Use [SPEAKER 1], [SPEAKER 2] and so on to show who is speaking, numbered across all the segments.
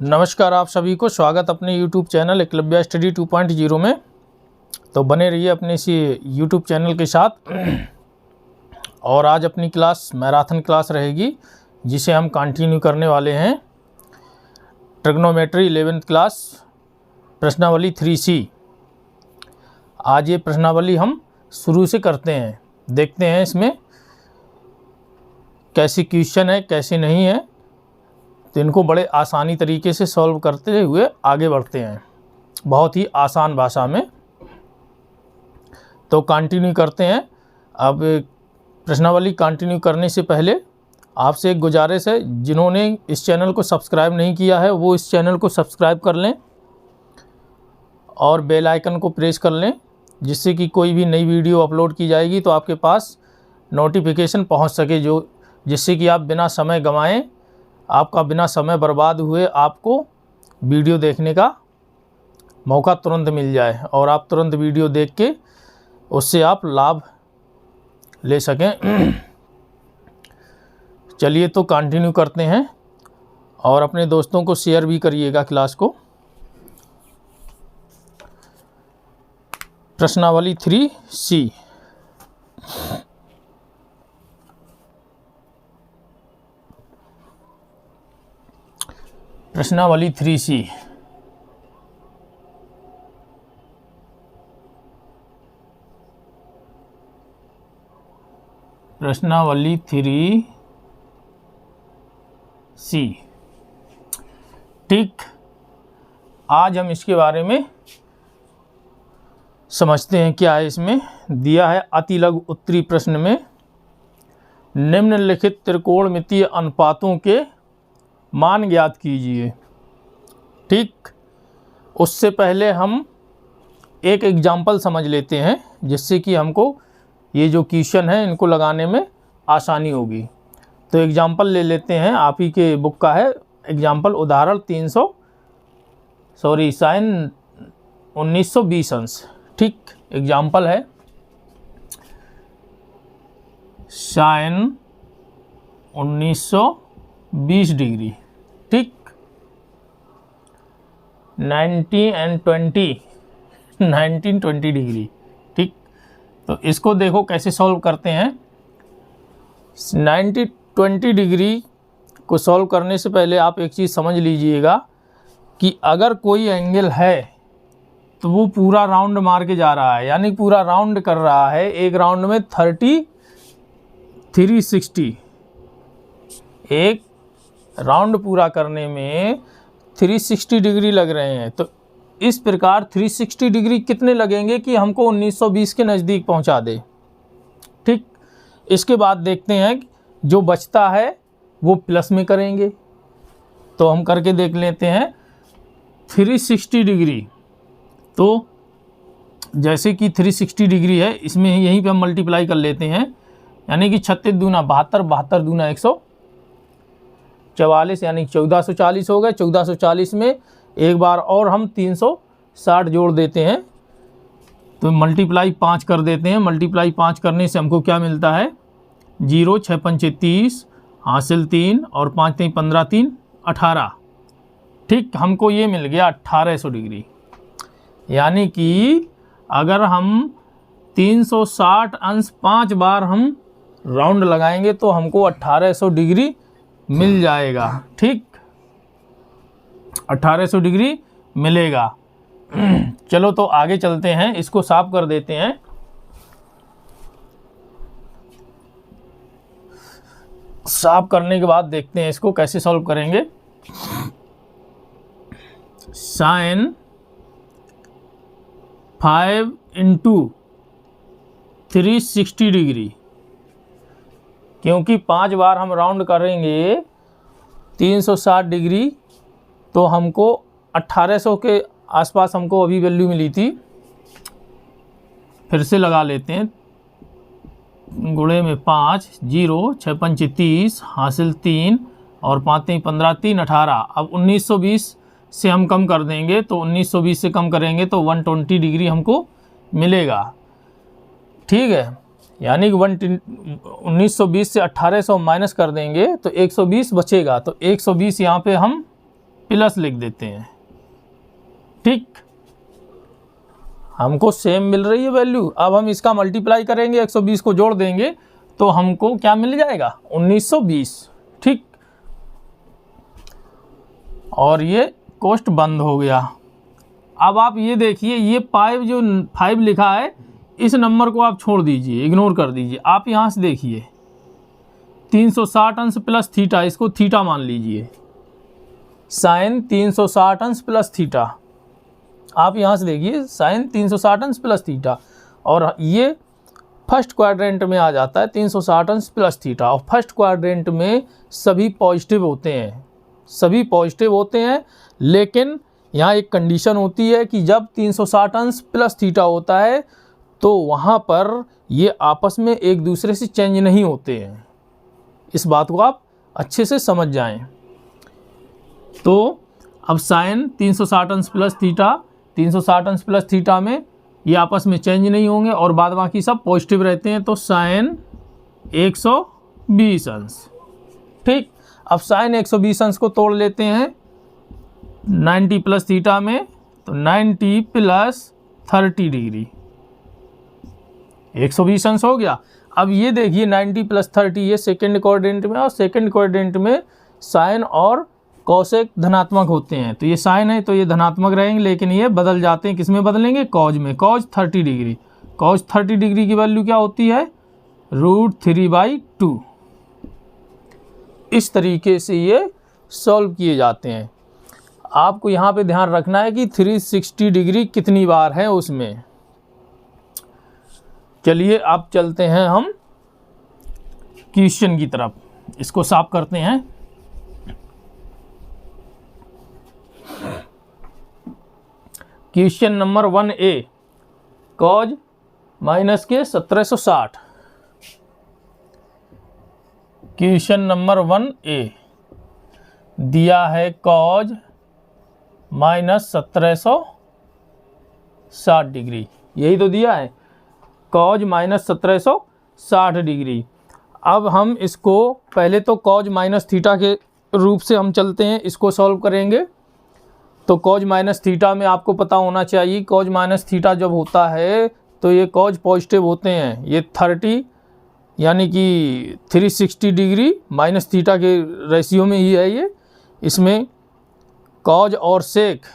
[SPEAKER 1] नमस्कार, आप सभी को स्वागत अपने YouTube चैनल एकलव्य स्टडी 2.0 में। तो बने रहिए अपने इसी YouTube चैनल के साथ। और आज अपनी क्लास मैराथन क्लास रहेगी, जिसे हम कंटिन्यू करने वाले हैं। ट्रिग्नोमेट्री 11th क्लास प्रश्नावली 3C। आज ये प्रश्नावली हम शुरू से करते हैं, देखते हैं इसमें कैसी क्वेश्चन है कैसे नहीं है, तो इनको बड़े आसानी तरीके से सॉल्व करते हुए आगे बढ़ते हैं, बहुत ही आसान भाषा में। तो कंटिन्यू करते हैं। अब प्रश्नावली कंटिन्यू करने से पहले आपसे एक गुजारिश है, जिन्होंने इस चैनल को सब्सक्राइब नहीं किया है वो इस चैनल को सब्सक्राइब कर लें और बेल आइकन को प्रेस कर लें, जिससे कि कोई भी नई वीडियो अपलोड की जाएगी तो आपके पास नोटिफिकेशन पहुंच सके, जिससे कि आप बिना समय गंवाएं, आपका बिना समय बर्बाद हुए आपको वीडियो देखने का मौका तुरंत मिल जाए और आप तुरंत वीडियो देख के उससे आप लाभ ले सकें। चलिए तो कंटिन्यू करते हैं और अपने दोस्तों को शेयर भी करिएगा क्लास को। प्रश्नावली 3C। प्रश्नावली 3C। प्रश्नावली 3C। ठीक, आज हम इसके बारे में समझते हैं क्या है। इसमें दिया है अति लघु उत्तरी प्रश्न में निम्नलिखित त्रिकोणमितीय अनुपातों के मान ज्ञात कीजिए। ठीक, उससे पहले हम एक एग्जाम्पल समझ लेते हैं, जिससे कि हमको ये जो क्वेश्चन है इनको लगाने में आसानी होगी। तो एग्जाम्पल ले लेते हैं, आप ही के बुक का है एग्जाम्पल, उदाहरण 1920 अंश। ठीक, एग्जाम्पल है साइन 1920 डिग्री। ठीक, 1920 डिग्री। ठीक, तो इसको देखो कैसे सॉल्व करते हैं। 1920 डिग्री को सॉल्व करने से पहले आप एक चीज़ समझ लीजिएगा कि अगर कोई एंगल है तो वो पूरा राउंड मार के जा रहा है, यानी पूरा राउंड कर रहा है। एक राउंड में 360, एक राउंड पूरा करने में 360 डिग्री लग रहे हैं। तो इस प्रकार 360 डिग्री कितने लगेंगे कि हमको 1920 के नज़दीक पहुंचा दे। ठीक, इसके बाद देखते हैं जो बचता है वो प्लस में करेंगे। तो हम करके देख लेते हैं 360 डिग्री। तो जैसे कि 360 डिग्री है, इसमें यहीं पे हम मल्टीप्लाई कर लेते हैं, यानी कि 36 दूना 72, 72 दूना 144, यानी 1440 हो गए। 1440 में एक बार और हम 360 जोड़ देते हैं, तो मल्टीप्लाई 5 कर देते हैं। मल्टीप्लाई 5 करने से हमको क्या मिलता है, 0, 6 पंचे 30, हासिल 3 और 5 3 15, 3 18। ठीक, हमको ये मिल गया 1800 डिग्री। यानी कि अगर हम 360 अंश 5 बार हम राउंड लगाएंगे तो हमको 1800 डिग्री मिल जाएगा। ठीक, 1800 डिग्री मिलेगा। चलो तो आगे चलते हैं, इसको साफ कर देते हैं। साफ करने के बाद देखते हैं इसको कैसे सॉल्व करेंगे। साइन 5 इंटू 360 डिग्री, क्योंकि 5 बार हम राउंड करेंगे 360 डिग्री, तो हमको 1800 के आसपास हमको अभी वैल्यू मिली थी। फिर से लगा लेते हैं, गुणे में 5, 0, 6 पंचे 30, हासिल 3 और 5 3 15, 3 18। अब 1920 से हम कम कर देंगे, तो 1920 से कम करेंगे तो 120 डिग्री हमको मिलेगा। ठीक है, यानी कि 1920 से 1800 माइनस कर देंगे तो 120 बचेगा। तो 120 यहाँ पे हम प्लस लिख देते हैं। ठीक, हमको सेम मिल रही है वैल्यू। अब हम इसका मल्टीप्लाई करेंगे, 120 को जोड़ देंगे तो हमको क्या मिल जाएगा, 1920। ठीक, और ये कोष्ट बंद हो गया। अब आप ये देखिए, ये 5 जो 5 लिखा है, इस नंबर को आप छोड़ दीजिए, इग्नोर कर दीजिए। आप यहाँ से देखिए 360 अंश प्लस थीटा, इसको थीटा मान लीजिए, साइन 360 अंश प्लस थीटा। आप यहाँ से देखिए साइन 360 अंश प्लस थीटा, और ये फर्स्ट क्वाड्रेंट में आ जाता है 360 अंश प्लस थीटा। और फर्स्ट क्वाड्रेंट में सभी पॉजिटिव होते हैं, सभी पॉजिटिव होते हैं, लेकिन यहाँ एक कंडीशन होती है कि जब 360 अंश प्लस थीटा होता है तो वहाँ पर ये आपस में एक दूसरे से चेंज नहीं होते हैं। इस बात को आप अच्छे से समझ जाएं। तो अब साइन 360 अंश प्लस थीटा, 360 अंश प्लस थीटा में ये आपस में चेंज नहीं होंगे और बाद बाकी सब पॉजिटिव रहते हैं, तो साइन 120 अंश। ठीक, अब साइन 120 अंश को तोड़ लेते हैं 90 प्लस थीटा में, तो 90 प्लस 30 डिग्री, 120 अंश हो गया। अब ये देखिए 90 प्लस 30 ये सेकेंड क्वाड्रेंट में, और सेकेंड क्वाड्रेंट में साइन और कॉसेक धनात्मक होते हैं, तो ये साइन है तो ये धनात्मक रहेंगे, लेकिन ये बदल जाते हैं, किस में बदलेंगे, कॉज में। कॉज 30 डिग्री, कॉज 30 डिग्री की वैल्यू क्या होती है, √3/2। इस तरीके से ये सॉल्व किए जाते हैं। आपको यहाँ पे ध्यान रखना है कि 360 डिग्री कितनी बार है उसमें। चलिए अब चलते हैं हम क्वेश्चन की तरफ, इसको साफ करते हैं। Question number 1A, cause minus के 1760। क्वेश्चन नंबर 1A दिया है कॉज माइनस 1760 डिग्री, यही तो दिया है, कॉज माइनस 1760 डिग्री। अब हम इसको पहले तो कॉज माइनस थीटा के रूप से हम चलते हैं, इसको सॉल्व करेंगे। तो कॉज माइनस थीटा में आपको पता होना चाहिए, कॉज माइनस थीटा जब होता है तो ये कॉज पॉजिटिव होते हैं, ये 30 यानी कि 360 डिग्री माइनस थीटा के रेशियो में ही है ये। इसमें कॉज और सेक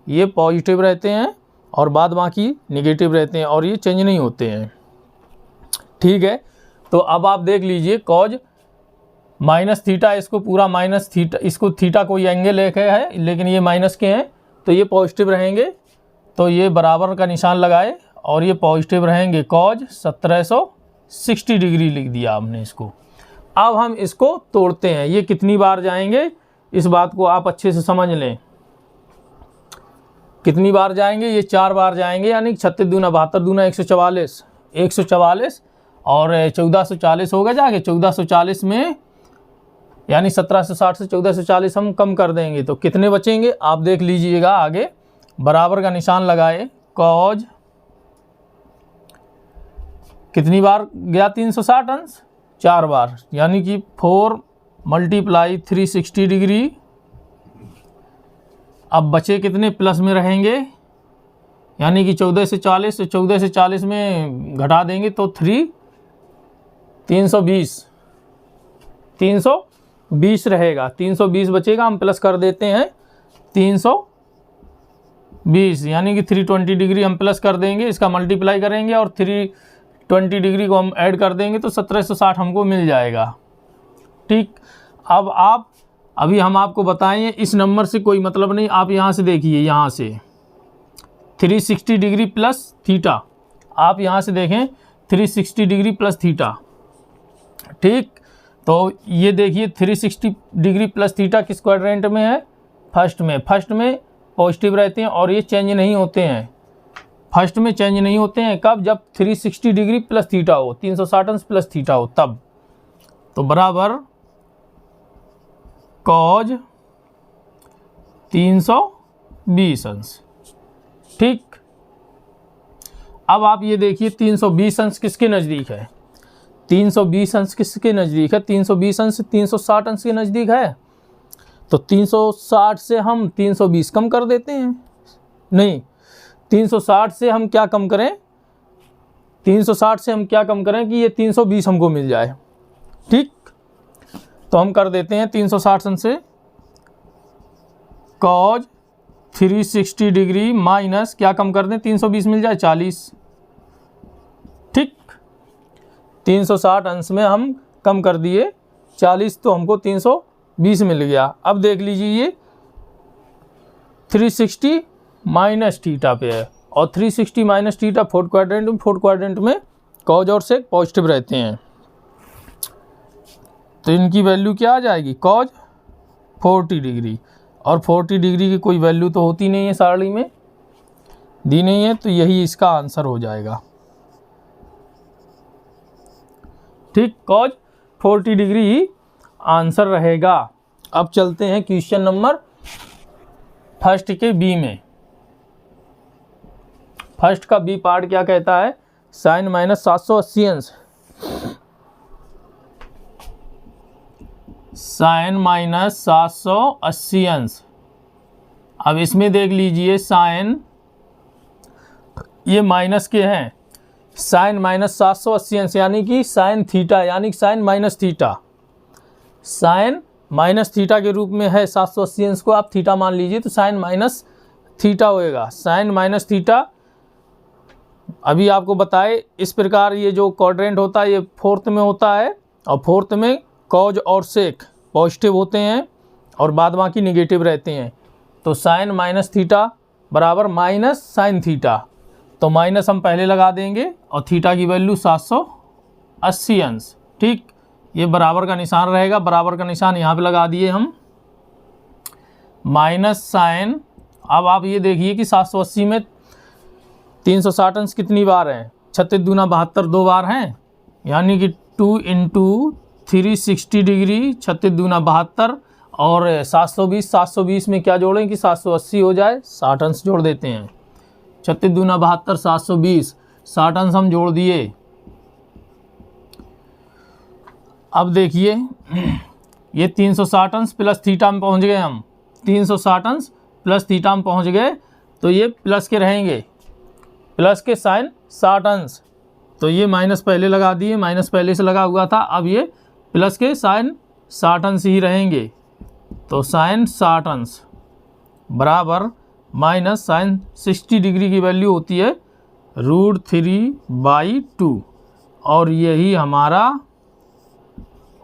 [SPEAKER 1] ये पॉजिटिव रहते हैं और बाद बाकी निगेटिव रहते हैं, और ये चेंज नहीं होते हैं। ठीक है, तो अब आप देख लीजिए कॉज माइनस थीटा, इसको पूरा माइनस थीटा, इसको थीटा कोई एंगल एक है लेकिन ये माइनस के हैं तो ये पॉजिटिव रहेंगे, तो ये बराबर का निशान लगाए और ये पॉजिटिव रहेंगे। कॉज 1760 डिग्री लिख दिया हमने इसको। अब हम इसको तोड़ते हैं, ये कितनी बार जाएंगे इस बात को आप अच्छे से समझ लें। कितनी बार जाएंगे, ये 4 बार जाएंगे, यानी 36 दूना 72 दूना 144, 144 और 1440 होगा जाके। 1440 में यानी 1760 से 1440 हम कम कर देंगे तो कितने बचेंगे आप देख लीजिएगा आगे। बराबर का निशान लगाए, कॉज कितनी बार गया 360 अंश, 4 बार, यानी कि 4 × 360 डिग्री। अब बचे कितने प्लस में रहेंगे, यानी कि 14 से 40, तो 14 से 40 में घटा देंगे तो 320 रहेगा। 320 बचेगा, हम प्लस कर देते हैं 320, यानी कि 320 डिग्री हम प्लस कर देंगे, इसका मल्टीप्लाई करेंगे और 320 डिग्री को हम ऐड कर देंगे तो 1760 हमको मिल जाएगा। ठीक, अब आप अभी हम आपको बताएं इस नंबर से कोई मतलब नहीं, आप यहाँ से देखिए, यहाँ से 360 डिग्री प्लस थीटा, आप यहाँ से देखें 360 डिग्री प्लस थीटा। ठीक, तो ये देखिए 360 डिग्री प्लस थीटा किस क्वाड्रेंट में है, फर्स्ट में। फर्स्ट में पॉजिटिव रहते हैं और ये चेंज नहीं होते हैं, फर्स्ट में चेंज नहीं होते हैं। कब, जब 360 डिग्री प्लस थीटा हो, 360 अंश प्लस थीटा हो तब। तो बराबर कॉज 320 अंश। ठीक, अब आप ये देखिए 320 अंश किसके नज़दीक है, 320 अंश किसके नज़दीक है, 320 अंश 360 अंश के नज़दीक है। तो 360 से हम 320 कम कर देते हैं, नहीं 360 से हम क्या कम करें, 360 से हम क्या कम करें कि ये 320 हमको मिल जाए। ठीक, तो हम कर देते हैं 360 से कॉज 360 डिग्री माइनस क्या कम कर दें, 320 मिल जाए 40। ठीक, 360 अंश में हम कम कर दिए 40, तो हमको 320 मिल गया। अब देख लीजिए ये 360 माइनस थीटा पे है, और 360 माइनस थीटा फोर्थ क्वाड्रेंट में कॉज और सेक पॉजिटिव रहते हैं, तो इनकी वैल्यू क्या आ जाएगी, कॉज 40 डिग्री, और 40 डिग्री की कोई वैल्यू तो होती नहीं है, सारणी में दी नहीं है, तो यही इसका आंसर हो जाएगा। ठीक, कॉज 40 डिग्री ही आंसर रहेगा। अब चलते हैं क्वेश्चन नंबर फर्स्ट के बी में। फर्स्ट का बी पार्ट क्या कहता है, साइन माइनस 780 अंश, साइन माइनस 780 अंश। अब इसमें देख लीजिए साइन ये माइनस के हैं, साइन माइनस 780 अंश यानी कि साइन थीटा, यानी कि sine minus theta, sine minus theta के रूप में है। 780 अंश को आप थीटा मान लीजिए, तो साइन माइनस थीटा होएगा, साइन माइनस थीटा। अभी आपको बताए इस प्रकार ये जो क्वाड्रेंट होता है ये फोर्थ में होता है, और फोर्थ में कॉज और सेक पॉजिटिव होते हैं और बाद बाकी निगेटिव रहते हैं। तो साइन माइनस थीटा बराबर माइनस साइन थीटा, तो माइनस हम पहले लगा देंगे और थीटा की वैल्यू 780 अंश। ठीक, ये बराबर का निशान रहेगा, बराबर का निशान यहाँ पे लगा दिए हम, माइनस साइन। अब आप ये देखिए कि 780 में 360 अंश कितनी बार हैं, 36 दूना 72 दो बार हैं, यानी कि 2 × 360 डिग्री, 36 दूना 72, और 720 में क्या जोड़ें कि 780 हो जाए, 60 अंश जोड़ देते हैं। 36 दूना 72, 720, 60 अंश हम जोड़ दिए। अब देखिए ये 360 अंश प्लस थीटा में पहुंच गए हम, 360 अंश प्लस थीटा में पहुंच गए, तो ये प्लस के रहेंगे, प्लस के साइन 60 अंश, तो ये माइनस पहले लगा दिए, माइनस पहले से लगा हुआ था, अब ये प्लस के साइन 60 अंश ही रहेंगे, तो साइन 60 अंश बराबर माइनस साइन 60 डिग्री की वैल्यू होती है √3/2, और यही हमारा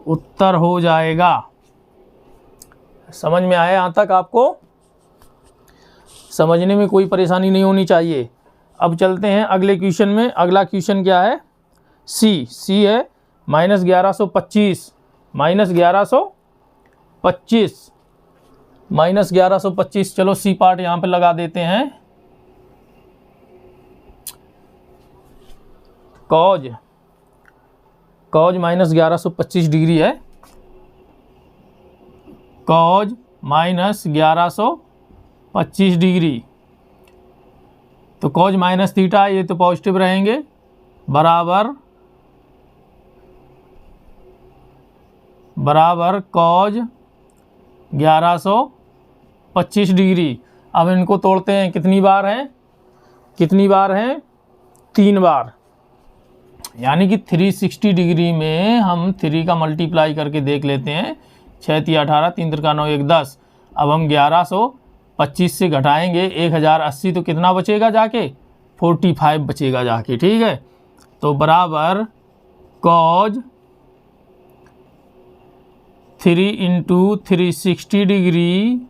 [SPEAKER 1] उत्तर हो जाएगा। समझ में आया यहाँ तक? आपको समझने में कोई परेशानी नहीं होनी चाहिए। अब चलते हैं अगले क्वेश्चन में। अगला क्वेश्चन क्या है, सी है -1125, -1125। चलो सी पार्ट यहाँ पे लगा देते हैं। कॉज -1125 डिग्री है, कॉज -1125 डिग्री, तो कॉज माइनस थीटा ये तो पॉजिटिव रहेंगे, बराबर कॉज 1125 डिग्री। अब इनको तोड़ते हैं, कितनी बार हैं, 3 बार, यानी कि 360 डिग्री में हम 3 का मल्टीप्लाई करके देख लेते हैं। 6 × 18, 3 × 9 = 10। अब हम 1125 से घटाएंगे 1080, तो कितना बचेगा जाके, 45 बचेगा जाके। ठीक है, तो बराबर कॉज 3 × 360 डिग्री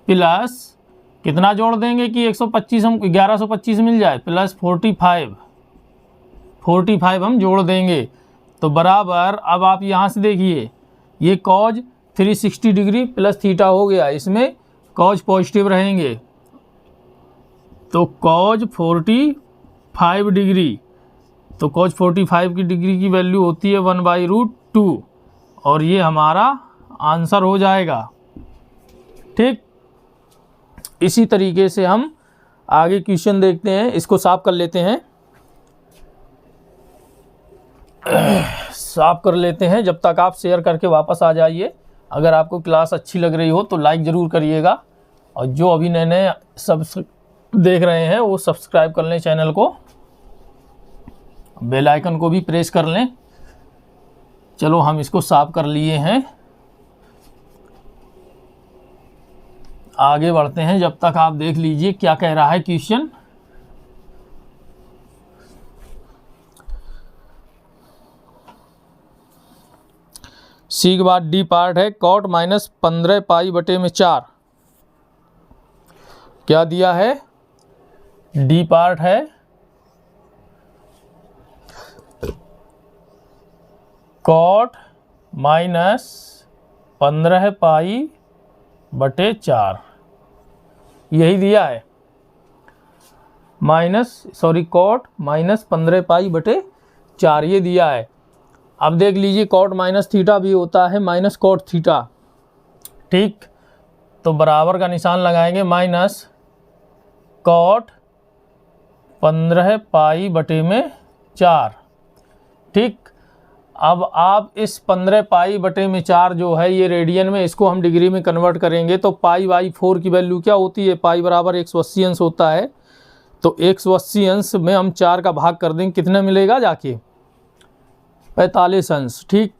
[SPEAKER 1] प्लस कितना जोड़ देंगे कि 125 हम 1125 मिल जाए, प्लस 45 हम जोड़ देंगे, तो बराबर। अब आप यहाँ से देखिए ये कॉज 360 डिग्री प्लस थीटा हो गया, इसमें कॉज पॉजिटिव रहेंगे, तो कॉज 45 डिग्री, तो कॉज 45 की डिग्री की वैल्यू होती है 1/√2, और ये हमारा आंसर हो जाएगा। ठीक, इसी तरीके से हम आगे क्वेश्चन देखते हैं, इसको साफ कर लेते हैं, साफ कर लेते हैं। जब तक आप शेयर करके वापस आ जाइए, अगर आपको क्लास अच्छी लग रही हो तो लाइक ज़रूर करिएगा, और जो अभी नए नए देख रहे हैं वो सब्सक्राइब कर लें चैनल को, बेल आइकन को भी प्रेस कर लें। चलो हम इसको साफ कर लिए हैं, आगे बढ़ते हैं। जब तक आप देख लीजिए क्या कह रहा है क्वेश्चन। सी के बाद डी पार्ट है कॉट माइनस 15 पाई बटे में 4। क्या दिया है? डी पार्ट है कॉट माइनस 15 पाई बटे 4, यही दिया है। कॉट माइनस 15 पाई बटे 4 ये दिया है। अब देख लीजिए कॉट माइनस थीटा भी होता है माइनस कॉट थीटा, ठीक। तो बराबर का निशान लगाएंगे, माइनस कॉट 15 पाई बटे में 4, ठीक। अब आप इस 15 पाई बटे में 4 जो है ये रेडियन में, इसको हम डिग्री में कन्वर्ट करेंगे तो पाई बाई 4 की वैल्यू क्या होती है? पाई बराबर 180 अंश होता है। तो 180 अंश में हम 4 का भाग कर देंगे, कितना मिलेगा जाके? 45 अंश, ठीक।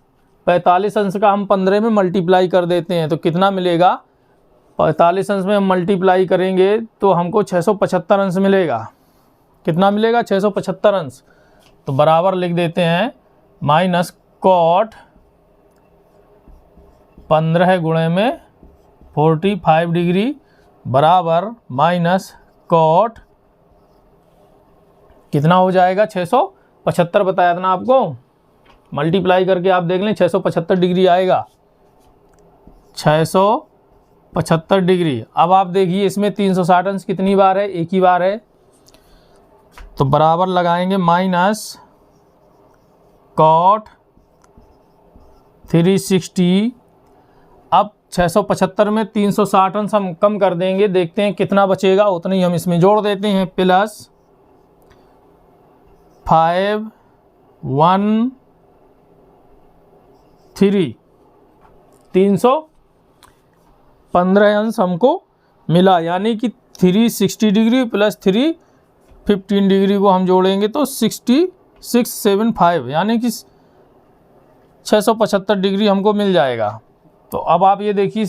[SPEAKER 1] 45 अंश का हम 15 में मल्टीप्लाई कर देते हैं तो कितना मिलेगा? 45 अंश में हम मल्टीप्लाई करेंगे तो हमको 675 अंश मिलेगा। कितना मिलेगा? 675 अंश। तो बराबर लिख देते हैं माइनस कॉट 15 गुणे में 45 डिग्री बराबर माइनस कॉट कितना हो जाएगा? 675 बताया था ना आपको, मल्टीप्लाई करके आप देख लें 675 डिग्री आएगा, 675 डिग्री। अब आप देखिए इसमें 360 अंश कितनी बार है? एक ही बार है। तो बराबर लगाएंगे माइनस कॉट 360। अब 675 में 360 अंश हम कम कर देंगे, देखते हैं कितना बचेगा, उतना ही हम इसमें जोड़ देते हैं, प्लस 5 1 3 315 अंश हमको मिला, यानी कि 360 डिग्री प्लस 315 डिग्री को हम जोड़ेंगे तो 6675, यानी कि 675 डिग्री हमको मिल जाएगा। तो अब आप ये देखिए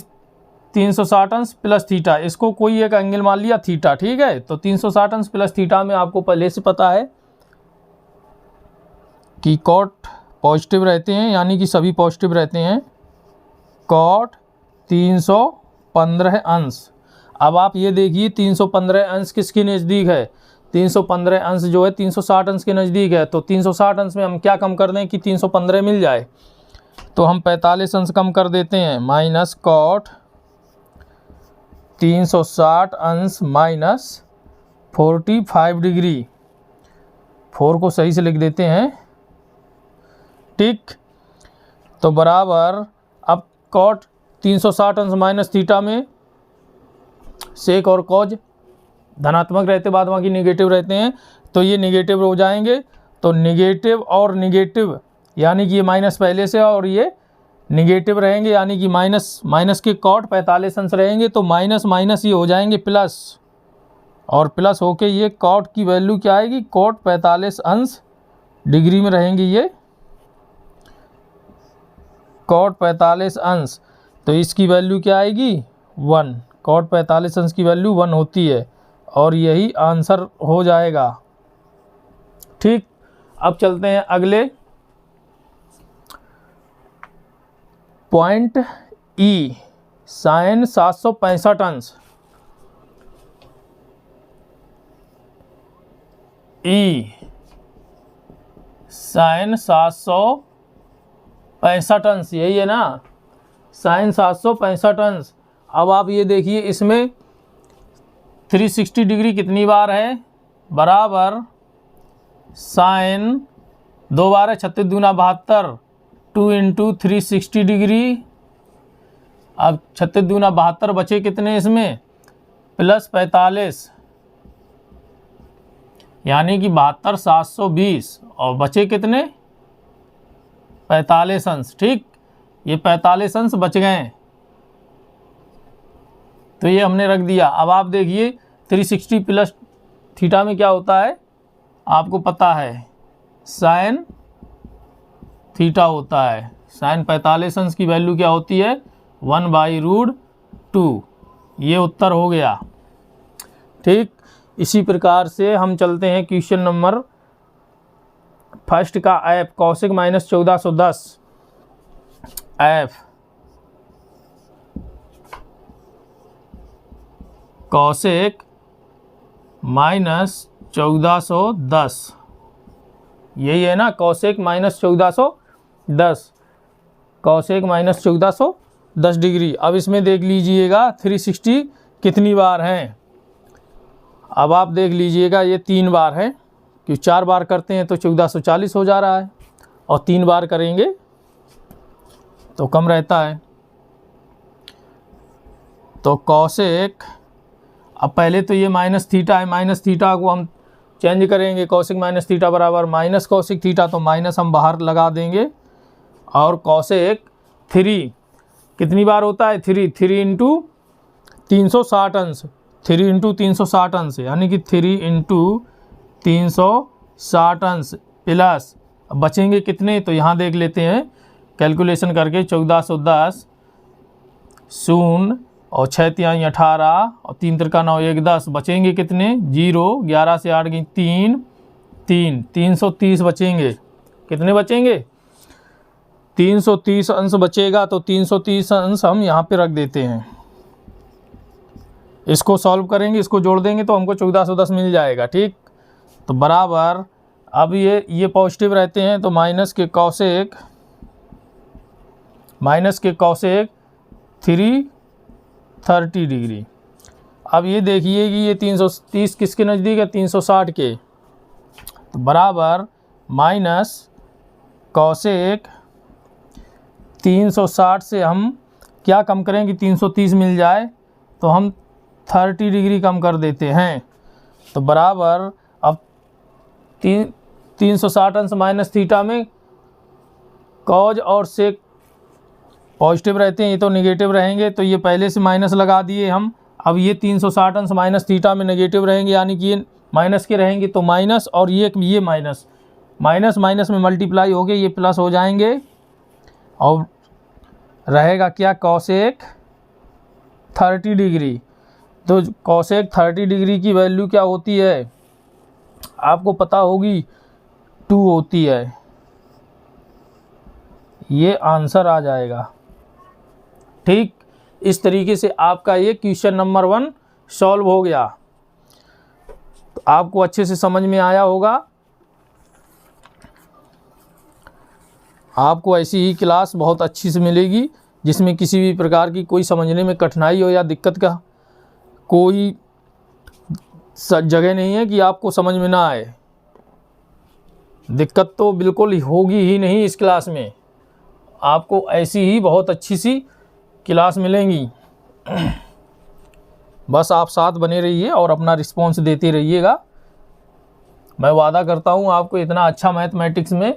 [SPEAKER 1] 360 अंश प्लस थीटा, इसको कोई एक एंगल मान लिया थीटा, ठीक है। तो 360 अंश प्लस थीटा में आपको पहले से पता है कि कॉट पॉजिटिव रहते हैं, यानी कि सभी पॉजिटिव रहते हैं। कॉट 315 अंश। अब आप ये देखिए 315 अंश किसके नज़दीक है? 315 अंश जो है 360 अंश के नज़दीक है। तो 360 अंश में हम क्या कम कर दें कि 315 मिल जाए? तो हम 45 अंश कम कर देते हैं, माइनस कॉट 360 अंश माइनस 45 डिग्री, 4 को सही से लिख देते हैं, ठीक। तो बराबर अब कॉट 360 अंश माइनस थीटा में सेक और कॉज धनात्मक रहते, बाद बाकी निगेटिव रहते हैं, तो ये निगेटिव हो जाएंगे। तो निगेटिव और निगेटिव, यानी कि ये माइनस पहले से और ये निगेटिव रहेंगे, यानी कि माइनस के कॉट 45 अंश रहेंगे, तो माइनस माइनस ये हो जाएंगे प्लस, और प्लस होके ये कॉट की वैल्यू क्या आएगी? कॉट 45 अंश डिग्री में रहेंगी ये कॉट 45 अंश, तो इसकी वैल्यू क्या आएगी? 1। कॉट 45 अंश की वैल्यू 1 होती है, और यही आंसर हो जाएगा, ठीक। अब चलते हैं अगले पॉइंट ई, साइन 765 अंश। ई साइन 765 अंश, यही है ना, साइन 765 अंश। अब आप ये देखिए इसमें 360 डिग्री कितनी बार है? बराबर साइन 2 बार है, 36 दूना 72, 2 × 360 डिग्री। अब 36 दूना 72 बचे कितने इसमें? प्लस 45, यानी कि 72 720, और बचे कितने? 45 अंश, ठीक। ये 45 अंश बच गए। तो ये हमने रख दिया। अब आप देखिए 360 प्लस थीटा में क्या होता है, आपको पता है साइन थीटा होता है। साइन 45 अंश की वैल्यू क्या होती है, 1/√2। ये उत्तर हो गया। ठीक, इसी प्रकार से हम चलते हैं क्वेश्चन नंबर फर्स्ट का। F Kaushik minus 1410, F Kaushik minus 1410, यही है ना, Kaushik minus 1410, Kaushik minus 1410 degree. अब इसमें देख लीजिएगा 360 कितनी बार हैं। अब आप देख लीजिएगा ये 3 बार है, कि 4 बार करते हैं तो 1440 हो जा रहा है, और 3 बार करेंगे तो कम रहता है। तो कौशिक, अब पहले तो ये माइनस थीटा है, माइनस थीटा को हम चेंज करेंगे, कौशिक माइनस थीटा बराबर माइनस कौशिक थीटा, तो माइनस हम बाहर लगा देंगे। और कौशिक 3 कितनी बार होता है, 3 इंटू 360 अंश, 3 इंटू 360 अंश, यानी कि 3 इंटू 360 अंश प्लस, अब बचेंगे कितने, तो यहाँ देख लेते हैं कैलकुलेशन करके, 1410 शून्य और 6 तिहाई 18 और 3 त्रिका 9 1 10, बचेंगे कितने 0, 11 से 8 गई 3, 330 बचेंगे। कितने बचेंगे, 330 अंश बचेगा। तो 330 अंश हम यहाँ पे रख देते हैं, इसको सॉल्व करेंगे, इसको जोड़ देंगे तो हमको 1410 मिल जाएगा। ठीक, तो बराबर, अब ये पॉजिटिव रहते हैं तो माइनस के कौशिक 330 डिग्री। अब ये देखिए कि ये 330 किसके नज़दीक है, 360 के, तो बराबर माइनस कौशिक 360 से हम क्या कम करें कि 330 मिल जाए, तो हम 30 डिग्री कम कर देते हैं। तो बराबर, अब 360 अंश माइनस थीटा में कॉज और सेक पॉजिटिव रहते हैं, ये तो नेगेटिव रहेंगे, तो ये पहले से माइनस लगा दिए हम। अब ये 360 अंश माइनस थीटा में नेगेटिव रहेंगे, यानी कि ये माइनस के रहेंगे, तो माइनस, और ये माइनस माइनस माइनस में मल्टीप्लाई हो गए, ये प्लस हो जाएंगे, और रहेगा क्या, कौशिक 30 डिग्री। तो कौशिक 30 डिग्री की वैल्यू क्या होती है, आपको पता होगी, 2 होती है। ये आंसर आ जाएगा। ठीक, इस तरीके से आपका ये क्वेश्चन नंबर 1 सॉल्व हो गया। तो आपको अच्छे से समझ में आया होगा। आपको ऐसी ही क्लास बहुत अच्छी से मिलेगी, जिसमें किसी भी प्रकार की कोई समझने में कठिनाई हो या दिक्कत का कोई जगह नहीं है कि आपको समझ में ना आए। दिक्कत तो बिल्कुल होगी ही नहीं इस क्लास में, आपको ऐसी ही बहुत अच्छी सी क्लास मिलेंगी। बस आप साथ बने रहिए और अपना रिस्पॉन्स देते रहिएगा। मैं वादा करता हूँ आपको इतना अच्छा मैथमेटिक्स में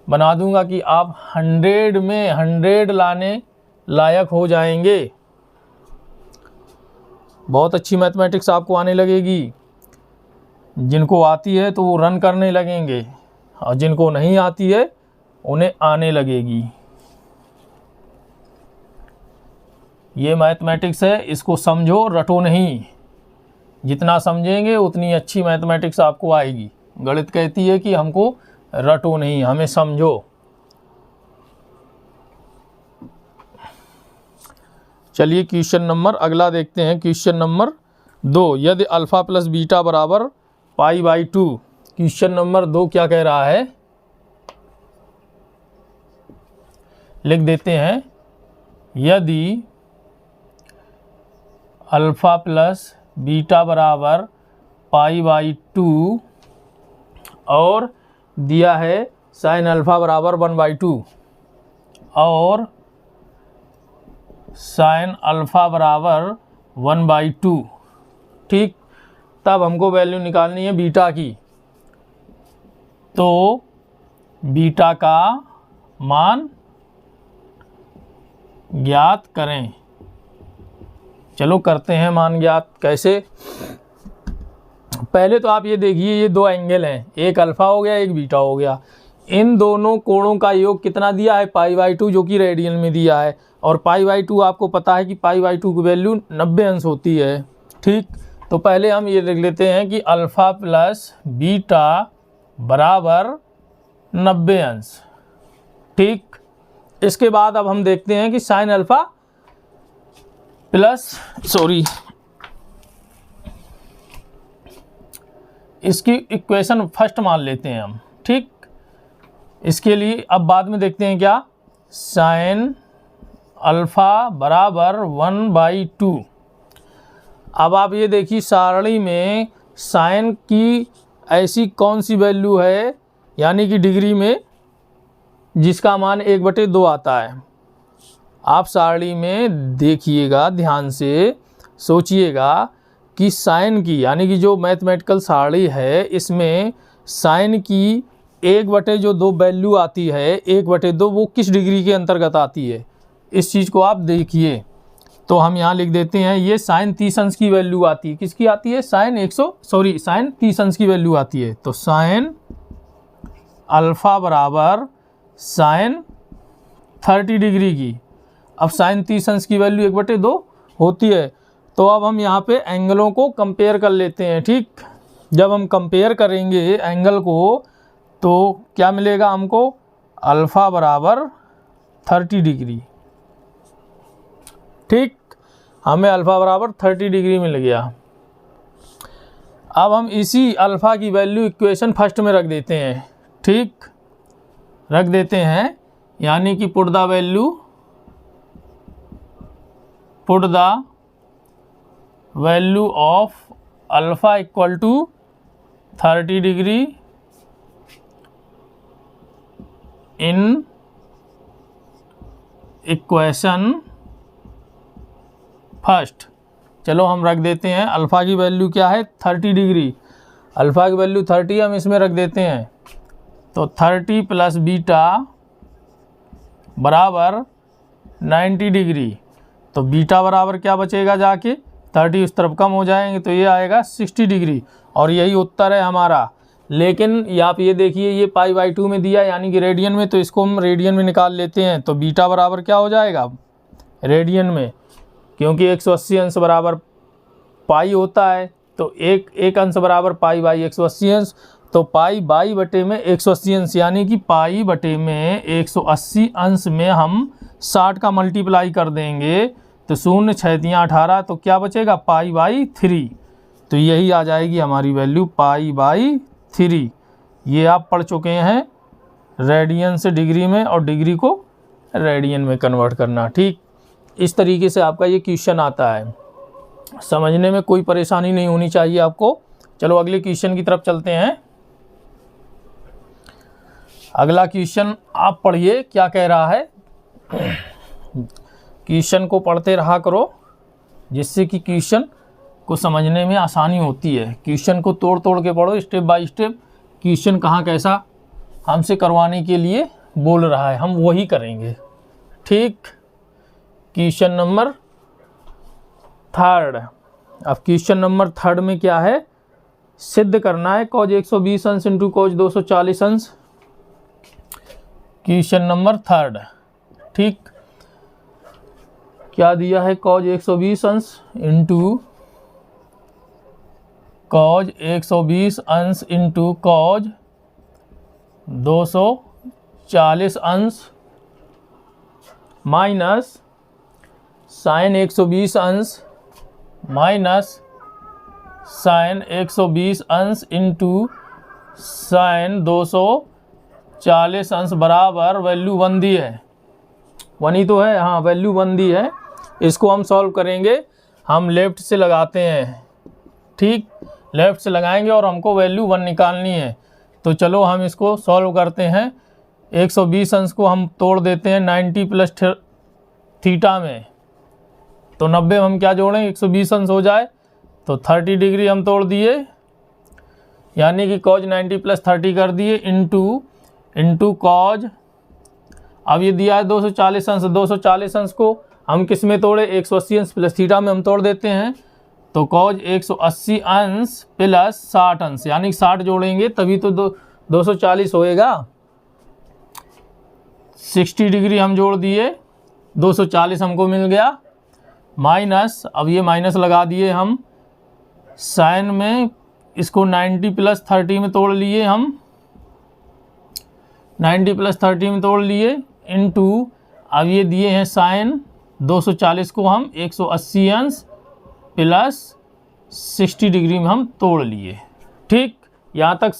[SPEAKER 1] बना दूंगा कि आप 100 में 100 लाने लायक हो जाएंगे। बहुत अच्छी मैथमेटिक्स आपको आने लगेगी। जिनको आती है तो वो रन करने लगेंगे, और जिनको नहीं आती है उन्हें आने लगेगी। ये मैथमेटिक्स है, इसको समझो, रटो नहीं। जितना समझेंगे उतनी अच्छी मैथमेटिक्स आपको आएगी। गणित कहती है कि हमको रटो नहीं, हमें समझो। चलिए क्वेश्चन नंबर अगला देखते हैं। क्वेश्चन नंबर 2, यदि अल्फा प्लस बीटा बराबर π/2। क्वेश्चन नंबर 2 क्या कह रहा है, लिख देते हैं। यदि अल्फा प्लस बीटा बराबर π/2 और दिया है साइन अल्फा बराबर 1/2 और साइन अल्फा बराबर 1/2। ठीक, तब हमको वैल्यू निकालनी है बीटा की। तो बीटा का मान ज्ञात करें। चलो करते हैं मान ज्ञात। कैसे? पहले तो आप ये देखिए, ये दो एंगल हैं, एक अल्फ़ा हो गया एक बीटा हो गया। इन दोनों कोणों का योग कितना दिया है? π/2, जो कि रेडियन में दिया है। और π/2 आपको पता है कि π/2 की वैल्यू 90 अंश होती है। ठीक, तो पहले हम ये लिख लेते हैं कि अल्फ़ा प्लस बीटा बराबर 90 अंश। ठीक, इसके बाद अब हम देखते हैं कि साइन अल्फ़ा प्लस इसकी इक्वेशन फर्स्ट मान लेते हैं हम। ठीक, इसके लिए अब बाद में देखते हैं क्या, साइन अल्फ़ा बराबर 1/2। अब आप ये देखिए सारणी में साइन की ऐसी कौन सी वैल्यू है, यानी कि डिग्री में, जिसका मान 1/2 आता है। आप सारणी में देखिएगा, ध्यान से सोचिएगा कि साइन की, यानी कि जो मैथमेटिकल सारणी है, इसमें साइन की 1/2 वैल्यू आती है, 1/2 वो किस डिग्री के अंतर्गत आती है, इस चीज़ को आप देखिए। तो हम यहाँ लिख देते हैं, ये साइन 30 अंश की वैल्यू आती है। किसकी आती है? साइन 30 अंश की वैल्यू आती है। तो साइन अल्फ़ा बराबर साइन 30 डिग्री की। अब साइन 30 अंश की वैल्यू 1/2 होती है। तो अब हम यहाँ पे एंगलों को कंपेयर कर लेते हैं। ठीक, जब हम कंपेयर करेंगे एंगल को तो क्या मिलेगा हमको? अल्फ़ा बराबर 30 डिग्री। ठीक, हमें अल्फ़ा बराबर 30 डिग्री मिल गया। अब हम इसी अल्फ़ा की वैल्यू इक्वेशन फर्स्ट में रख देते हैं। ठीक, रख देते हैं, यानी कि put the value of alpha equal to 30 degree in equation first. चलो हम रख देते हैं, अल्फ़ा की वैल्यू क्या है? 30 डिग्री। अल्फ़ा की वैल्यू 30 हम इसमें रख देते हैं। तो 30 प्लस बीटा बराबर 90 डिग्री। तो बीटा बराबर क्या बचेगा जाके? 30 उस तरफ कम हो जाएंगे, तो ये आएगा 60 डिग्री। और यही उत्तर है हमारा। लेकिन आप ये देखिए, ये π/2 में दिया, यानी कि रेडियन में, तो इसको हम रेडियन में निकाल लेते हैं। तो बीटा बराबर क्या हो जाएगा रेडियन में? क्योंकि 180 अंश बराबर पाई होता है, तो एक अंश बराबर π/180 अंश। तो π/बटे में 180 अंश, यानी कि π/बटे में 180 अंश में हम 60 का मल्टीप्लाई कर देंगे, तो 0 6 3 18, तो क्या बचेगा? π/3। तो यही आ जाएगी हमारी वैल्यू π/3। ये आप पढ़ चुके हैं रेडियन से डिग्री में, और डिग्री को रेडियन में कन्वर्ट करना। ठीक, इस तरीके से आपका ये क्वेश्चन आता है। समझने में कोई परेशानी नहीं होनी चाहिए आपको। चलो अगले क्वेश्चन की तरफ चलते हैं। अगला क्वेश्चन आप पढ़िए, क्या कह रहा है। क्वेश्चन को पढ़ते रहा करो, जिससे कि क्वेश्चन को समझने में आसानी होती है। क्वेश्चन को तोड़ तोड़ के पढ़ो, स्टेप बाय स्टेप। क्वेश्चन कहाँ कैसा हमसे करवाने के लिए बोल रहा है, हम वही करेंगे। ठीक, क्वेश्चन नंबर 3। अब क्वेश्चन नंबर 3 में क्या है? सिद्ध करना है cos 120 अंश इंटू cos 240 अंश। Question number 3। ठीक, क्या दिया है? cos 120 अंश इंटू cos 120 अंश इंटू cos 240 अंश माइनस साइन 120 अंश माइनस साइन 120 अंश इंटू साइन 240 अंश बराबर वैल्यू 1 दी है। 1 ही तो है, हाँ वैल्यू 1 दी है। इसको हम सॉल्व करेंगे, हम लेफ़्ट से लगाते हैं। ठीक, लेफ़्ट से लगाएंगे और हमको वैल्यू 1 निकालनी है। तो चलो हम इसको सॉल्व करते हैं। 120 अंश को हम तोड़ देते हैं 90 प्लस थीटा में, तो 90 हम क्या जोड़ें? 120 अंश हो जाए, तो 30 डिग्री हम तोड़ दिए, यानी कि cos 90 प्लस 30 कर दिए, इंटू cos। अब ये दिया है 240 अंश, 240 अंश को हम किस में तोड़े, 180 अंश प्लस थीटा में हम तोड़ देते हैं। तो कॉज 180 अंश प्लस 60 अंश, यानी 60 जोड़ेंगे तभी तो 240 होएगा। 60 डिग्री हम जोड़ दिए, 240 हमको मिल गया। माइनस, अब ये माइनस लगा दिए हम साइन में, इसको 90 प्लस 30 में तोड़ लिए हम, 90 प्लस 30 में तोड़ लिए इनटू, अब ये दिए हैं साइन 240 को हम 180 अंश प्लस 60 डिग्री में हम तोड़ लिए। ठीक, यहाँ तक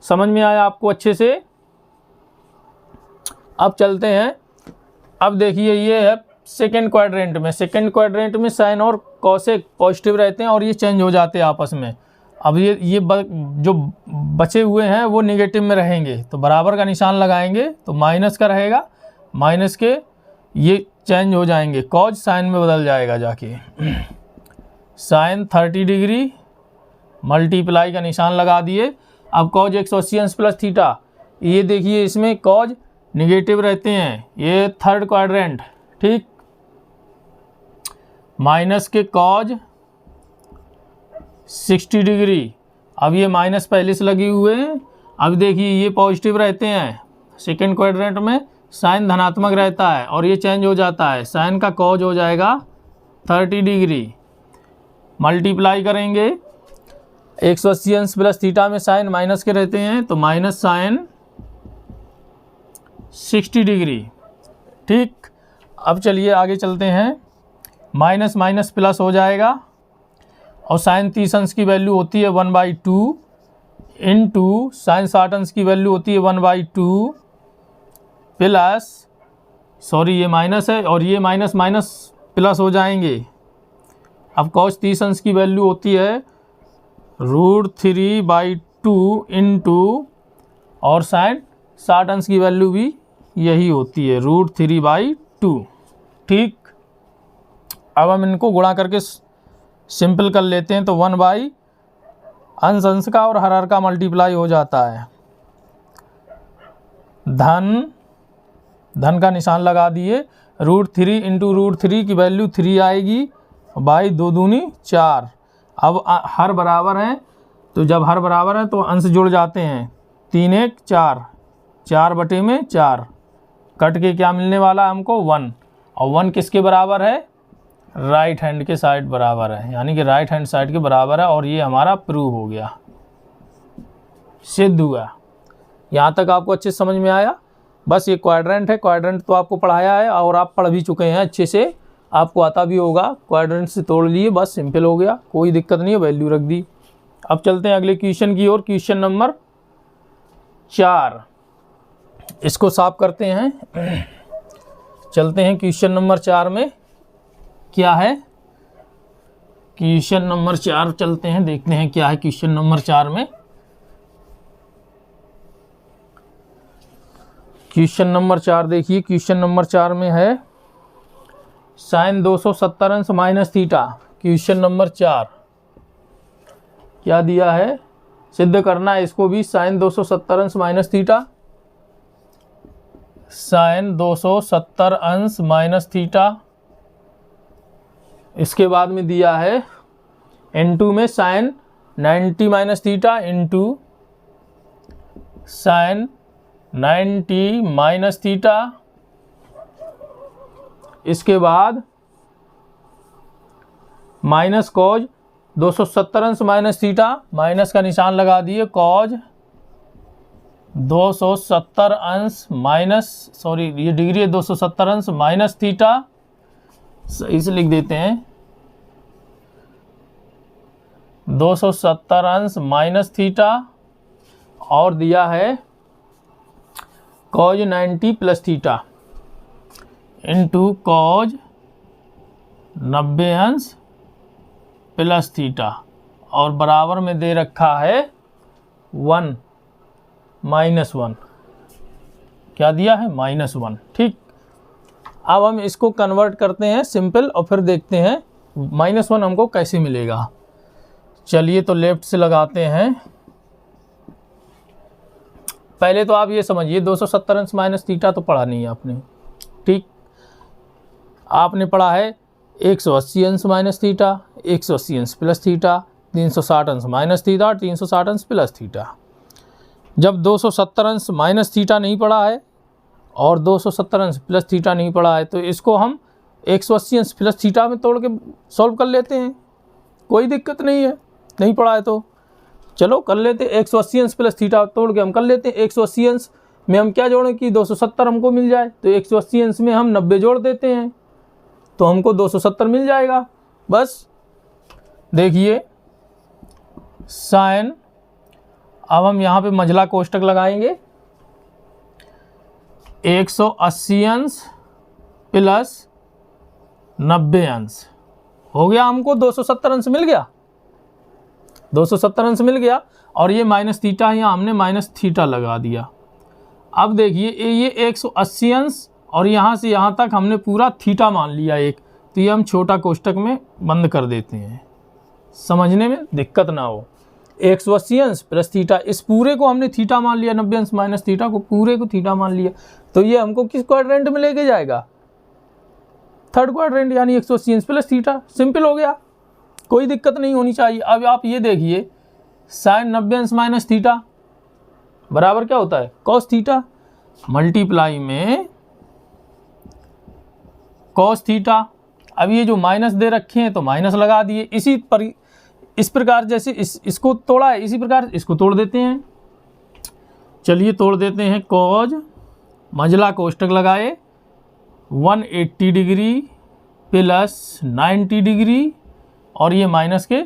[SPEAKER 1] समझ में आया आपको अच्छे से। अब चलते हैं, अब देखिए ये है सेकेंड क्वाड्रेंट में। सेकेंड क्वाड्रेंट में साइन और कॉसेक पॉजिटिव रहते हैं और ये चेंज हो जाते हैं आपस में। अब ये जो बचे हुए हैं वो नेगेटिव में रहेंगे, तो बराबर का निशान लगाएंगे तो माइनस का रहेगा, माइनस के ये चेंज हो जाएंगे, कॉज साइन में बदल जाएगा जाके। साइन 30 डिग्री मल्टीप्लाई का निशान लगा दिए। अब कॉज 180 अंश प्लस थीटा, ये देखिए इसमें कॉज निगेटिव रहते हैं, ये थर्ड क्वाड्रेंट। ठीक, माइनस के कॉज 60 डिग्री, अब ये माइनस पहले से लगे हुए हैं। अब देखिए ये पॉजिटिव रहते हैं, सेकेंड क्वाड्रेंट में साइन धनात्मक रहता है और ये चेंज हो जाता है, साइन का कॉज हो जाएगा 30 डिग्री। मल्टीप्लाई करेंगे 180 अंश प्लस थीटा में साइन माइनस के रहते हैं, तो माइनस साइन 60 डिग्री। ठीक, अब चलिए आगे चलते हैं। माइनस माइनस प्लस हो जाएगा और साइन 30 अंश की वैल्यू होती है 1/2 इनटू साइन 60 अंश की वैल्यू होती है 1/2 प्लस, सॉरी ये माइनस है और ये माइनस माइनस प्लस हो जाएंगे। अब कॉस 30 अंश की वैल्यू होती है √3/2 इनटू, और साइन 60 अंश की वैल्यू भी यही होती है √3/2। ठीक, अब हम इनको गुणा करके सिंपल कर लेते हैं, तो 1 अंश अंश का और हर हर का मल्टीप्लाई हो जाता है। धन का निशान लगा दिए, √3 इंटू √3 की वैल्यू 3 आएगी, बाई 2 दूनी 4। अब हर बराबर हैं, तो जब हर बराबर है तो अंश जुड़ जाते हैं, 3 1 4, 4/4, कट के क्या मिलने वाला है हमको 1, और 1 किसके बराबर है, राइट हैंड के साइड बराबर है, यानी कि राइट हैंड साइड के बराबर है, और ये हमारा प्रूव हो गया, सिद्ध हुआ। यहाँ तक आपको अच्छे समझ में आया। बस ये क्वाड्रेंट है, क्वाड्रेंट तो आपको पढ़ाया है और आप पढ़ भी चुके हैं अच्छे से, आपको आता भी होगा। क्वाड्रेंट से तोड़ लिए, बस सिंपल हो गया, कोई दिक्कत नहीं है, वैल्यू रख दी। अब चलते हैं अगले क्वेश्चन की ओर, क्वेश्चन नंबर 4, इसको सॉल्व करते हैं। चलते हैं क्वेश्चन नंबर 4 में क्या है। क्वेश्चन नंबर 4 चलते हैं, देखते हैं क्या है क्वेश्चन नंबर 4 में। क्वेश्चन नंबर 4 देखिए, क्वेश्चन नंबर 4 में है साइन 270 अंश माइनस थीटा। क्वेश्चन नंबर 4 क्या दिया है, सिद्ध करना है इसको भी, साइन 270 अंश माइनस थीटा, साइन 270 अंश माइनस थीटा। इसके बाद में दिया है n2 में sine 90 minus theta into sine 90 minus theta. इसके बाद माइनस कॉज 270 अंश माइनस थीटा, माइनस का निशान लगा दिए, कॉज 270 अंश माइनस, सॉरी ये डिग्री है, 270 अंश माइनस थीटा, सही से लिख देते हैं, 270 अंश माइनस थीटा, और दिया है cause 90 plus theta into cos 90 अंश प्लस थीटा, और बराबर में दे रखा है 1 -1, क्या दिया है -1। ठीक, अब हम इसको कन्वर्ट करते हैं सिंपल और फिर देखते हैं -1 हमको कैसे मिलेगा। चलिए तो लेफ्ट से लगाते हैं। पहले तो आप ये समझिए 270 अंश माइनस थीटा तो पढ़ा नहीं है आपने। ठीक, आपने पढ़ा है 180 अंश माइनस थीटा, 180 अंश प्लस थीटा, 360 अंश माइनस थीटा, 360 अंश प्लस थीटा। जब 270 अंश माइनस थीटा नहीं पढ़ा है और 270 अंश प्लस थीटा नहीं पढ़ा है, तो इसको हम 180 अंश प्लस थीटा में तोड़ के सॉल्व कर लेते हैं, कोई दिक्कत नहीं है। नहीं पढ़ा है तो चलो कर लेते हैं। 180 अंश प्लस थीटा तोड़ के हम कर लेते हैं। 180 अंश में हम क्या जोड़ें कि 270 हमको मिल जाए, तो 180 अंश में हम 90 जोड़ देते हैं तो हमको 270 मिल जाएगा। बस देखिए साइन, अब हम यहाँ पे मंझला कोष्टक लगाएंगे। 180 अंश प्लस 90 अंश हो गया, हमको 270 अंश मिल गया, 270 अंश मिल गया। और ये माइनस थीटा है, यहाँ हमने माइनस थीटा लगा दिया। अब देखिए ये 180 अंश और यहाँ से यहाँ तक हमने पूरा थीटा मान लिया एक, तो ये हम छोटा कोष्टक में बंद कर देते हैं, समझने में दिक्कत ना हो। 180 अंश प्लस थीटा, इस पूरे को हमने थीटा मान लिया, 90 अंश माइनस थीटा को पूरे को थीटा मान लिया, तो ये हमको किस क्वाड्रेंट में लेके जाएगा, थर्ड क्वाड्रेंट, यानी 180 अंश प्लस थीटा। सिंपल हो गया, कोई दिक्कत नहीं होनी चाहिए। अब आप ये देखिए साइन 90 अंश माइनस थीटा बराबर क्या होता है, कॉस थीटा, मल्टीप्लाई में कॉस थीटा। अब ये जो माइनस दे रखे हैं तो माइनस लगा दिए, इस प्रकार जैसे इसको तोड़ा है, इसी प्रकार इसको तोड़ देते हैं। चलिए तोड़ देते हैं। कॉज मंझला कोष्टक लगाए 180 डिग्री प्लस 90 डिग्री और ये माइनस के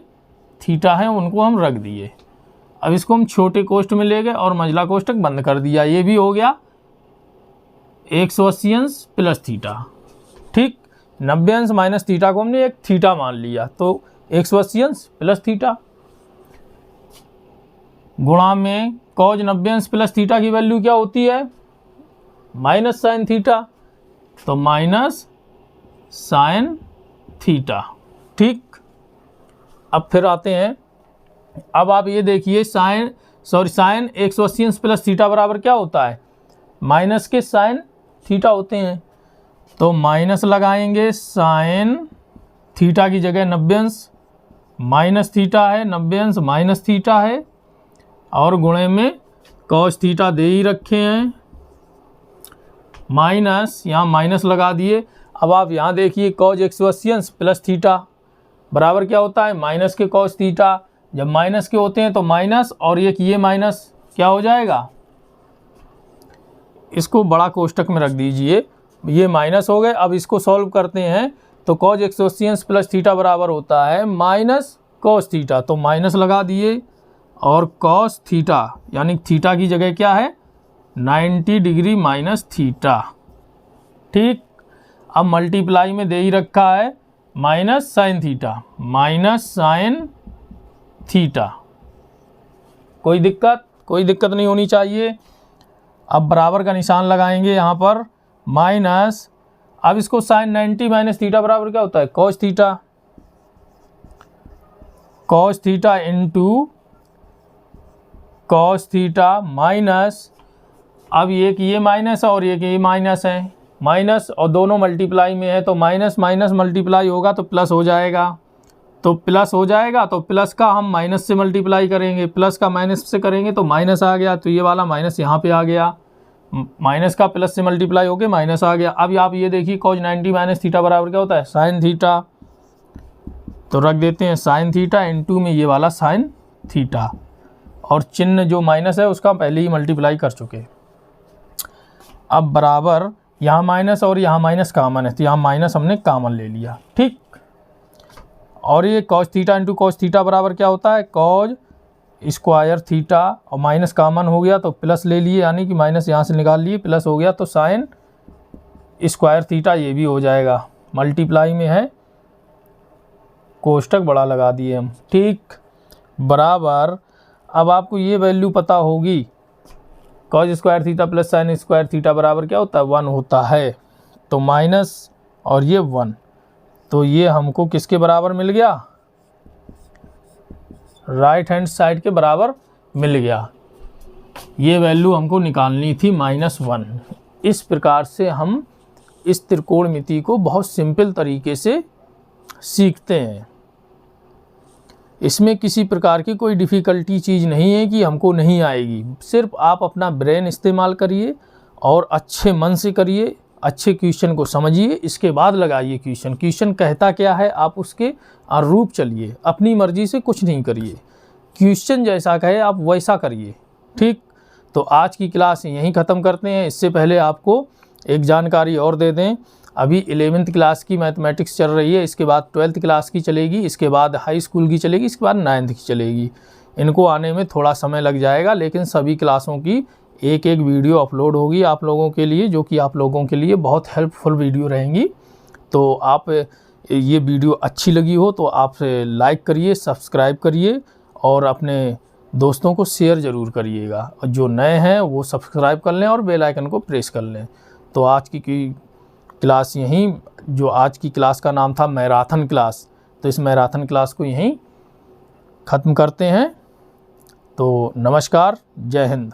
[SPEAKER 1] थीटा हैं, उनको हम रख दिए। अब इसको हम छोटे कोष्ट में ले गए और मंझला कोष्टक बंद कर दिया। ये भी हो गया 180 अंश प्लस थीटा, ठीक। 90 अंश माइनस थीटा को हमने एक थीटा मान लिया, तो 180 अंश प्लस थीटा गुणा में कॉज 90 अंश प्लस थीटा की वैल्यू क्या होती है, माइनस साइन थीटा, तो माइनस साइन थीटा, ठीक। अब फिर आते हैं, अब आप ये देखिए साइन 180 अंश प्लस थीटा बराबर क्या होता है, माइनस के साइन थीटा होते हैं, तो माइनस लगाएंगे साइन थीटा की जगह 90 अंश माइनस थीटा है, 90 अंश माइनस थीटा है, और गुणे में कॉस थीटा दे ही रखे हैं, माइनस यहाँ माइनस लगा दिए। अब आप यहाँ देखिए कॉज 180 अंश प्लस थीटा बराबर क्या होता है, माइनस के कॉस थीटा। जब माइनस के होते हैं तो माइनस और ये माइनस क्या हो जाएगा, इसको बड़ा कोष्टक में रख दीजिए, ये माइनस हो गए। अब इसको सॉल्व करते हैं तो कॉज 180 अंश प्लस थीटा बराबर होता है माइनस कॉस थीटा, तो माइनस लगा दिए और कॉस थीटा यानी थीटा की जगह क्या है 90 डिग्री माइनस थीटा, ठीक। अब मल्टीप्लाई में दे ही रखा है minus sine theta, minus sine theta, कोई दिक्कत नहीं होनी चाहिए। अब बराबर का निशान लगाएंगे यहाँ पर माइनस, अब इसको साइन 90 माइनस थीटा बराबर क्या होता है, cos theta, cos theta into cos theta minus, अब एक ये माइनस और एक ये माइनस है, माइनस और दोनों मल्टीप्लाई में है तो माइनस माइनस मल्टीप्लाई होगा तो प्लस हो जाएगा, तो प्लस हो जाएगा, तो प्लस का हम माइनस से मल्टीप्लाई करेंगे, प्लस का माइनस से करेंगे तो माइनस आ गया, तो ये वाला माइनस यहाँ पे आ गया, माइनस का प्लस से मल्टीप्लाई होके माइनस आ गया। अब आप ये देखिए कॉज 90 माइनस थीटा बराबर क्या होता है, साइन थीटा, तो रख देते हैं साइन थीटा इनटू में ये वाला साइन थीटा, और चिन्ह जो माइनस है उसका पहले ही मल्टीप्लाई कर चुके। अब बराबर यहाँ माइनस और यहाँ माइनस कॉमन है, तो यहाँ माइनस हमने कॉमन ले लिया, ठीक। और ये cos theta into cos theta बराबर क्या होता है, कॉज स्क्वायर थीटा, और माइनस कॉमन हो गया तो प्लस ले लिए, यानी कि माइनस यहाँ से निकाल लिए, प्लस हो गया तो साइन स्क्वायर थीटा ये भी हो जाएगा। मल्टीप्लाई में है, कोष्टक बड़ा लगा दिए हम, ठीक। बराबर अब आपको ये वैल्यू पता होगी, cause square theta plus sine square theta बराबर क्या होता है, 1 होता है, तो माइनस और ये 1, तो ये हमको किसके बराबर मिल गया, राइट हैंड साइड के बराबर मिल गया। ये वैल्यू हमको निकालनी थी -1। इस प्रकार से हम इस त्रिकोणमिति को बहुत सिंपल तरीके से सीखते हैं। इसमें किसी प्रकार की कोई डिफ़िकल्टी चीज़ नहीं है कि हमको नहीं आएगी। सिर्फ आप अपना ब्रेन इस्तेमाल करिए और अच्छे मन से करिए, अच्छे क्वेश्चन को समझिए, इसके बाद लगाइए क्वेश्चन। क्वेश्चन कहता क्या है आप उसके अनुरूप चलिए, अपनी मर्जी से कुछ नहीं करिए। क्वेश्चन जैसा कहे आप वैसा करिए, ठीक। तो आज की क्लास यहीं ख़त्म करते हैं। इससे पहले आपको एक जानकारी और दे दें, अभी 11th क्लास की मैथमेटिक्स चल रही है, इसके बाद 12th क्लास की चलेगी, इसके बाद हाई स्कूल की चलेगी, इसके बाद 9th की चलेगी। इनको आने में थोड़ा समय लग जाएगा, लेकिन सभी क्लासों की एक एक वीडियो अपलोड होगी आप लोगों के लिए, जो कि आप लोगों के लिए बहुत हेल्पफुल वीडियो रहेंगी। तो आप ये वीडियो अच्छी लगी हो तो आप लाइक करिए, सब्सक्राइब करिए और अपने दोस्तों को शेयर ज़रूर करिएगा। और जो नए हैं वो सब्सक्राइब कर लें और बेल आइकन को प्रेस कर लें। तो आज की क्लास यहीं, जो आज की क्लास का नाम था मैराथन क्लास, तो इस मैराथन क्लास को यहीं ख़त्म करते हैं। तो नमस्कार, जय हिंद।